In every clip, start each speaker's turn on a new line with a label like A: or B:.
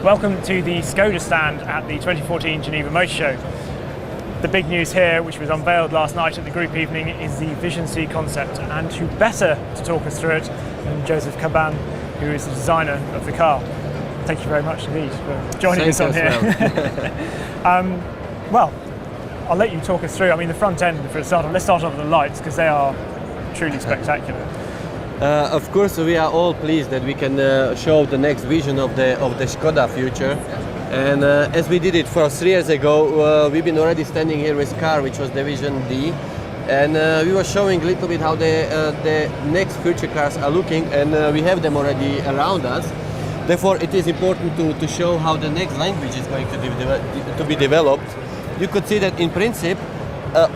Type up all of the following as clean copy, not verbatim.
A: Welcome to the Skoda stand at the 2014 Geneva Motor Show. The big news here, which was unveiled last night at the group evening, is the Vision C concept, and who better to talk us through it than Joseph Caban, who is the designer of the car. Thank you very much indeed for joining us on here. Well, I'll let you talk us through. I mean, the front end, for a start, let's start off with the lights, because they are truly spectacular.
B: Of course, we are all pleased that we can show the next vision of the Skoda future. And as we did it for 3 years ago, we've been already standing here with car, which was the Vision D, and we were showing a little bit how the next future cars are looking, and we have them already around us. Therefore, it is important to show how the next language is going to be developed. You could see that in principle,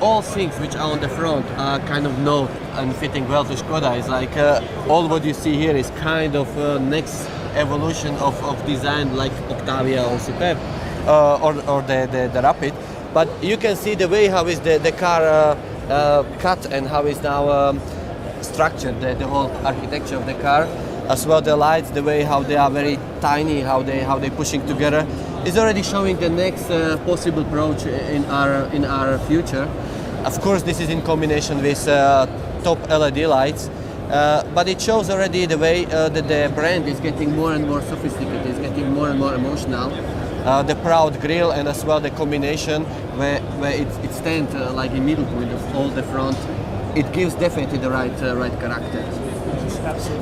B: all things which are on the front are kind of known and fitting well to Skoda. It's like all what you see here is kind of next evolution of design, like Octavia or Superb or the Rapid. But you can see the way how is the car cut and how is now structured, the whole architecture of the car, as well the lights, the way how they are very tiny, how they pushing together, is already showing the next possible approach in our future. Of course, this is in combination with top LED lights, but it shows already the way that the brand is getting more and more sophisticated, it's getting more and more emotional. The proud grille and as well the combination where it stands like a middle point of all the front, it gives definitely the right character.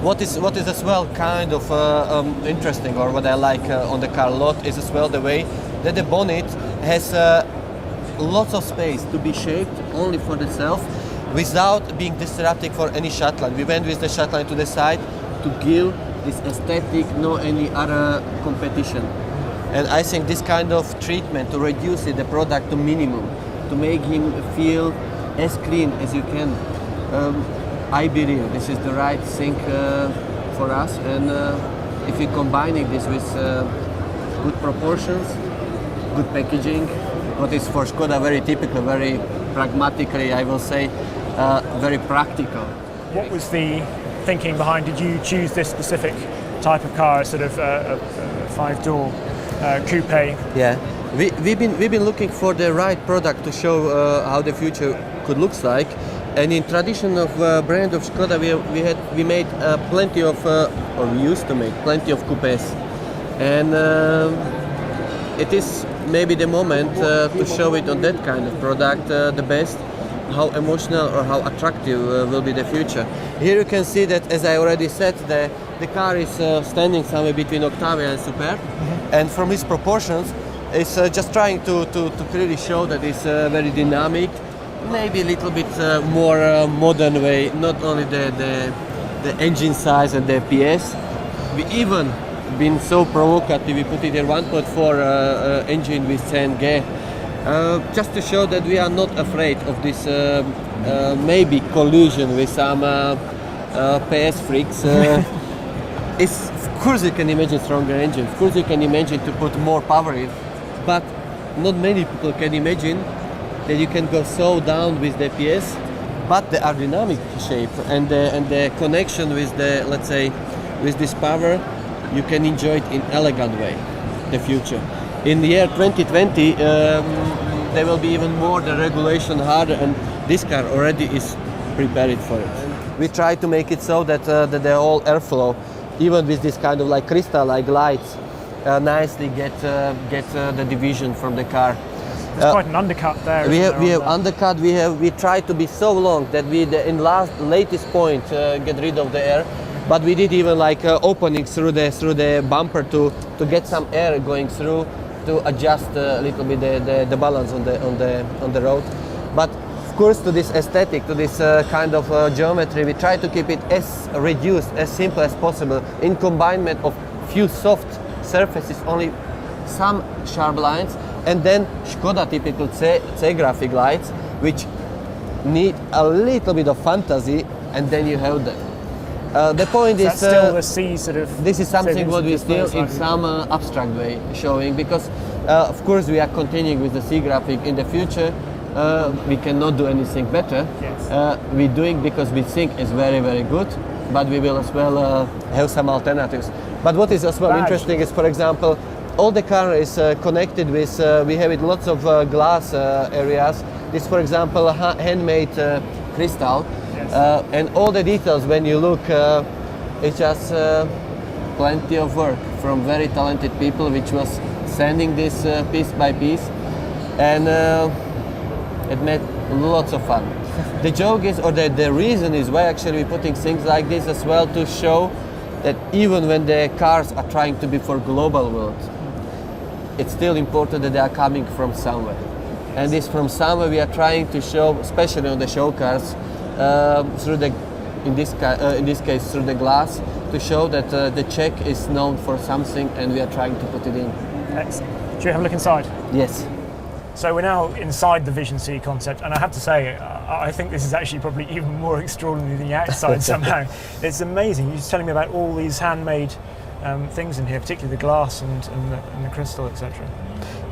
B: What is as well kind of interesting, or what I like on the car a lot, is as well the way that the bonnet has lots of space to be shaped only for itself without being disruptive for any shutline. We went with the shutline to the side to give this aesthetic, no any other competition. And I think this kind of treatment to reduce the product to minimum, to make him feel as clean as you can. I believe this is the right thing for us, and if you're combining this with good proportions, good packaging, what is for Skoda very typical, very pragmatically, I will say, very practical.
A: What was the thinking behind, did you choose this specific type of car, a sort of a 5-door coupe?
B: Yeah, we've been looking for the right product to show how the future could look like. And in tradition of brand of Skoda, we made plenty of, or we used to make plenty of coupes, and it is maybe the moment to show it on that kind of product the best, how emotional or how attractive will be the future. Here you can see that, as I already said, the car is standing somewhere between Octavia and Superb, and from its proportions, it's just trying to clearly show that it's very dynamic. Maybe a little bit more modern way, not only the engine size and the PS. We even been so provocative, we put it in 1.4 engine with 10 gear, just to show that we are not afraid of this maybe collision with some PS freaks. Of course you can imagine stronger engine, of course you can imagine to put more power in, but not many people can imagine that you can go so down with the PS, but the aerodynamic shape and the connection with the, let's say, with this power, you can enjoy it in elegant way, the future. In the year 2020, there will be even more the regulation harder, and this car already is prepared for it. We try to make it so that the whole airflow, even with this kind of like crystal-like lights, nicely get the division from the car.
A: There's quite an undercut there.
B: We have undercut. We try to be so long that we in latest point get rid of the air, but we did even like openings through the bumper to get some air going through to adjust a little bit the balance on the road. But of course, to this aesthetic, to this kind of geometry, we try to keep it as reduced, as simple as possible, in combination of few soft surfaces, only some sharp lines. And then Skoda typical C graphic lights, which need a little bit of fantasy, and then you have them. The point is
A: still the C sort of.
B: This is something what we still in some abstract way showing, because of course we are continuing with the C graphic in the future. We cannot do anything better.
A: Yes.
B: We're doing because we think it's very, very good, but we will as well have some alternatives. But what is as well interesting is, for example, all the car is connected with, we have it lots of glass areas. This, for example, handmade crystal.
A: Yes.
B: And all the details, when you look, it's just plenty of work from very talented people, which was sanding this piece by piece. And it made lots of fun. The joke is, or the reason is why actually we're putting things like this as well, to show that even when the cars are trying to be for global world, it's still important that they are coming from somewhere. And this from somewhere we are trying to show, especially on the show cars, through the, in this case through the glass, to show that the Czech is known for something, and we are trying to put it in.
A: Excellent. Should we have a look inside?
B: Yes.
A: So we're now inside the Vision C concept, and I have to say, I think this is actually probably even more extraordinary than the outside somehow. It's amazing. You're just telling me about all these handmade things in here, particularly the glass and the crystal, etc.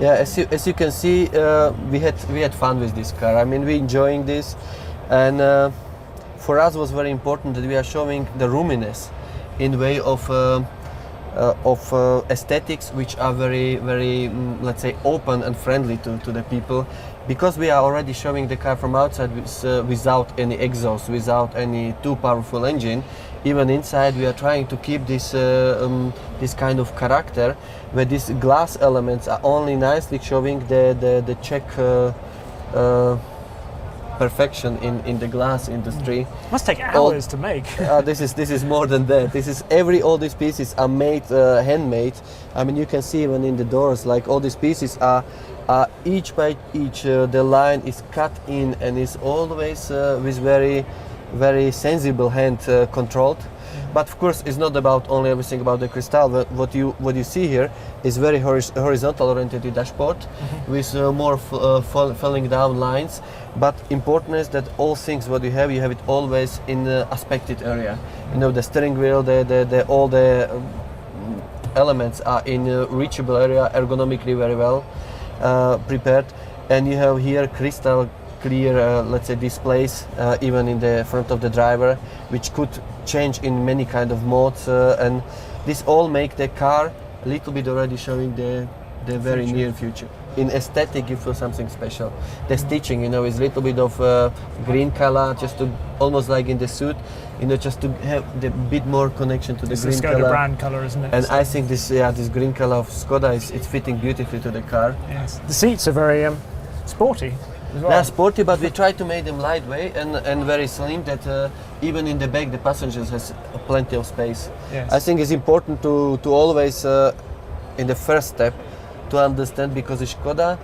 B: Yeah, as you can see, we had fun with this car. I mean, we're enjoying this, and for us it was very important that we are showing the roominess in way of aesthetics, which are very, very, let's say, open and friendly to the people, because we are already showing the car from outside without any exhaust, without any too powerful engine. Even inside, we are trying to keep this this kind of character, where these glass elements are only nicely showing the Czech perfection in the glass industry.
A: Must take hours to make.
B: This is more than that. This is all these pieces are made handmade. I mean, you can see even in the doors, like all these pieces are each by each. The line is cut in and is always with very sensible hand controlled. But of course, it's not about only everything about the crystal. What you see here is very horizontal oriented dashboard, with more falling down lines. But important is that all things what you have it always in the aspected area. You know, the steering wheel, all the elements are in a reachable area, ergonomically very well prepared. And you have here crystal clear, let's say, displays even in the front of the driver, which could change in many kind of modes, and this all make the car a little bit already showing the very near future. In aesthetic, you feel something special. The stitching, you know, is a little bit of green color, just to almost like in the suit, you know, just to have the bit more connection to the green color.
A: It's the Skoda brand color, isn't it?
B: And I think this green color of Skoda it's fitting beautifully to the car.
A: Yes. The seats are very sporty as well.
B: They're sporty, but we try to make them lightweight and very slim, that even in the back the passengers has plenty of space.
A: Yes.
B: I think it's important to always, in the first step, to understand, because it's Skoda,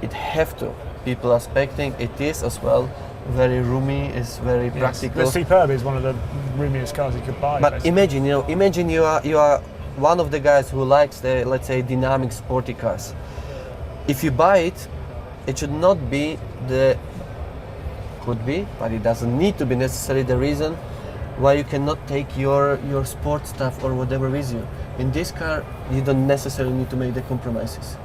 B: it have to. People are expecting it is as well very roomy, it's very practical.
A: The Superb is one of the roomiest cars you could buy.
B: But
A: basically.
B: imagine you are one of the guys who likes the, let's say, dynamic sporty cars. If you buy it, it should not be could be, but it doesn't need to be necessarily the reason why you cannot take your sport stuff or whatever with you. In this car, you don't necessarily need to make the compromises.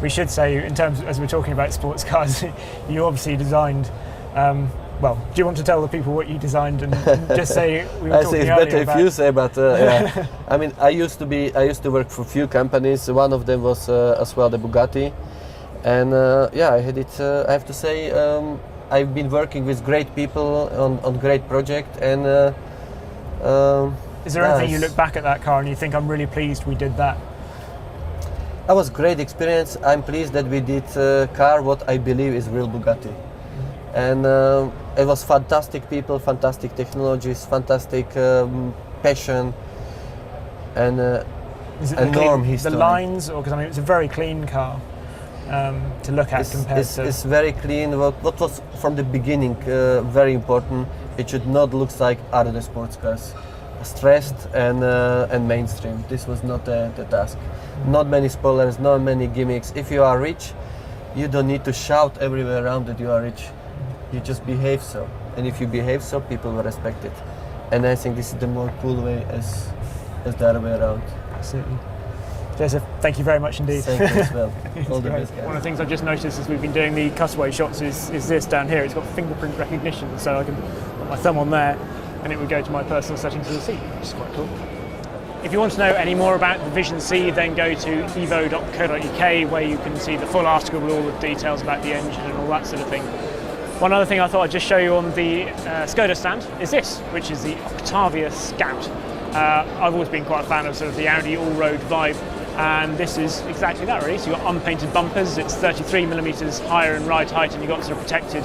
A: We should say, in terms, as we're talking about sports cars, you obviously designed. Well, do you want to tell the people what you designed and just say we were
B: I
A: talking
B: think it's
A: earlier
B: better
A: about...
B: if you say, but yeah. I mean, I used to work for a few companies. One of them was as well the Bugatti, and I had it. I have to say, I've been working with great people on great project, and
A: is there anything you look back at that car and you think, I'm really pleased we did that?
B: That was great experience. I'm pleased that we did car what I believe is real Bugatti. And it was fantastic people, fantastic technologies, fantastic passion, and enormous history.
A: The lines, because I mean it's a very clean car to look at compared to.
B: It's very clean. What was from the beginning very important. It should not look like other sports cars, stressed and mainstream. This was not the task. Not many spoilers, not many gimmicks. If you are rich, you don't need to shout everywhere around that you are rich. You just behave so, and if you behave so, people will respect it. And I think this is the more cool way as the other way around.
A: Absolutely. Joseph, thank you very much indeed.
B: Thank you as well. All the
A: great.
B: best, guys.
A: One of the things I've just noticed as we've been doing the cutaway shots is this down here. It's got fingerprint recognition, so I can put my thumb on there and it would go to my personal settings of the seat, which is quite cool. If you want to know any more about the Vision C, then go to evo.co.uk, where you can see the full article with all the details about the engine and all that sort of thing. One other thing I thought I'd just show you on the Skoda stand is this, which is the Octavia Scout. I've always been quite a fan of sort of the Audi all-road vibe, and this is exactly that really. So you've got unpainted bumpers, it's 33mm higher in ride height, and you've got sort of protected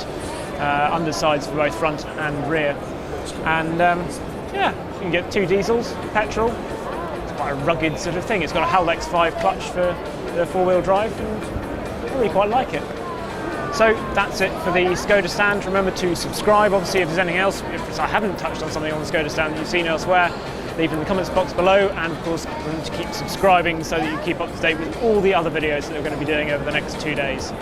A: undersides for both front and rear. And yeah, you can get 2 diesels, petrol. It's quite a rugged sort of thing. It's got a Haldex 5 clutch for the 4-wheel drive, and I really quite like it. So that's it for the Skoda stand. Remember to subscribe. Obviously, if there's anything else, if I haven't touched on something on the Skoda stand that you've seen elsewhere, leave it in the comments box below, and of course remember to keep subscribing so that you keep up to date with all the other videos that we're going to be doing over the next 2 days.